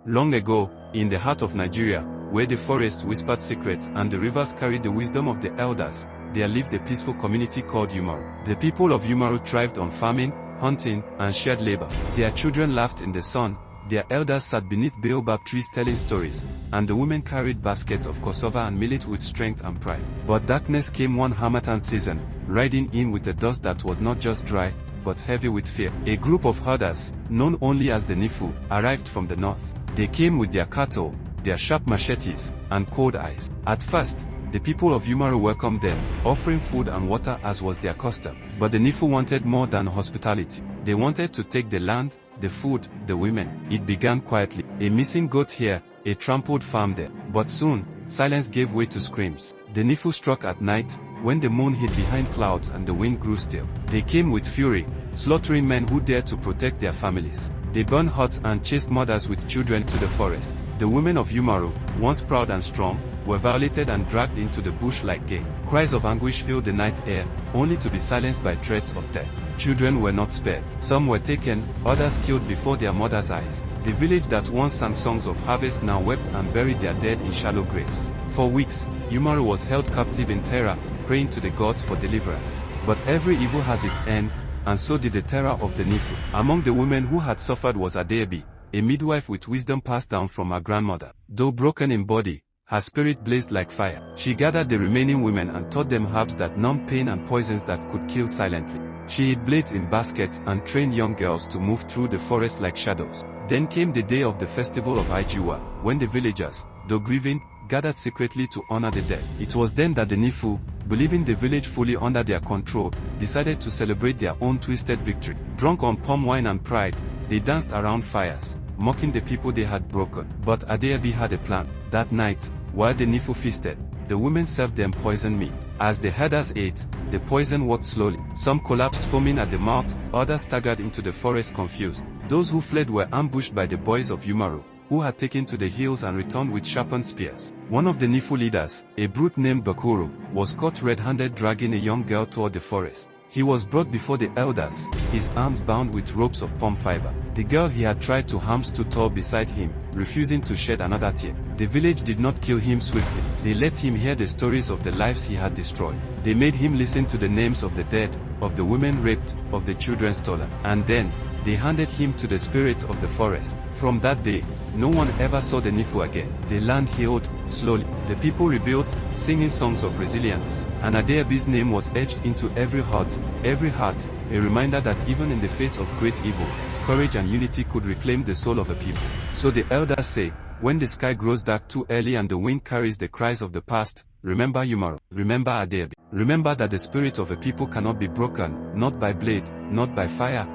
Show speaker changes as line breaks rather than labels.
Long ago, in the heart of Nigeria, where the forest whispered secrets and the rivers carried the wisdom of the elders, there lived a peaceful community called Umoru. The people of Umoru thrived on farming, hunting, and shared labor. Their children laughed in the sun, their elders sat beneath baobab trees telling stories, and the women carried baskets of cassava and millet with strength and pride. But darkness came one harmattan season, riding in with a dust that was not just dry, but heavy with fear. A group of herders, known only as the Nifu, arrived from the north. They came with their cattle, their sharp machetes, and cold eyes. At first, the people of Umoru welcomed them, offering food and water as was their custom. But the Nifu wanted more than hospitality. They wanted to take the land, the food, the women. It began quietly. A missing goat here, a trampled farm there. But soon, silence gave way to screams. The Nifu struck at night, when the moon hid behind clouds and the wind grew still. They came with fury, slaughtering men who dared to protect their families. They burned huts and chased mothers with children to the forest. The women of Umoru, once proud and strong, were violated and dragged into the bush like game. Cries of anguish filled the night air, only to be silenced by threats of death. Children were not spared. Some were taken, others killed before their mothers' eyes. The village that once sang songs of harvest now wept and buried their dead in shallow graves. For weeks, Umoru was held captive in terror, praying to the gods for deliverance. But every evil has its end, and so did the terror of the Nifu. Among the women who had suffered was Adaobi, a midwife with wisdom passed down from her grandmother. Though broken in body, her spirit blazed like fire. She gathered the remaining women and taught them herbs that numbed pain and poisons that could kill silently. She hid blades in baskets and trained young girls to move through the forest like shadows. Then came the day of the festival of Ijuwa, when the villagers, though grieving, gathered secretly to honor the dead. It was then that the Nifu, believing the village fully under their control, decided to celebrate their own twisted victory. Drunk on palm wine and pride, they danced around fires, mocking the people they had broken. But Adaobi had a plan. That night, while the Nifu feasted, the women served them poisoned meat. As the herders ate, the poison worked slowly. Some collapsed foaming at the mouth, others staggered into the forest confused. Those who fled were ambushed by the boys of Umoru, who had taken to the hills and returned with sharpened spears. One of the Nifu leaders, a brute named Bakuru, was caught red-handed dragging a young girl toward the forest. He was brought before the elders, his arms bound with ropes of palm fiber. The girl he had tried to harm stood tall beside him, refusing to shed another tear. The village did not kill him swiftly. They let him hear the stories of the lives he had destroyed. They made him listen to the names of the dead, of the women raped, of the children stolen. And then, they handed him to the spirits of the forest. From that day, no one ever saw the Nifu again. The land healed, slowly. The people rebuilt, singing songs of resilience. And Adaobi's name was etched into every heart, a reminder that even in the face of great evil, courage and unity could reclaim the soul of a people. So the elders say, when the sky grows dark too early and the wind carries the cries of the past, remember Umoru, remember Adaobi. Remember that the spirit of a people cannot be broken, not by blade, not by fire,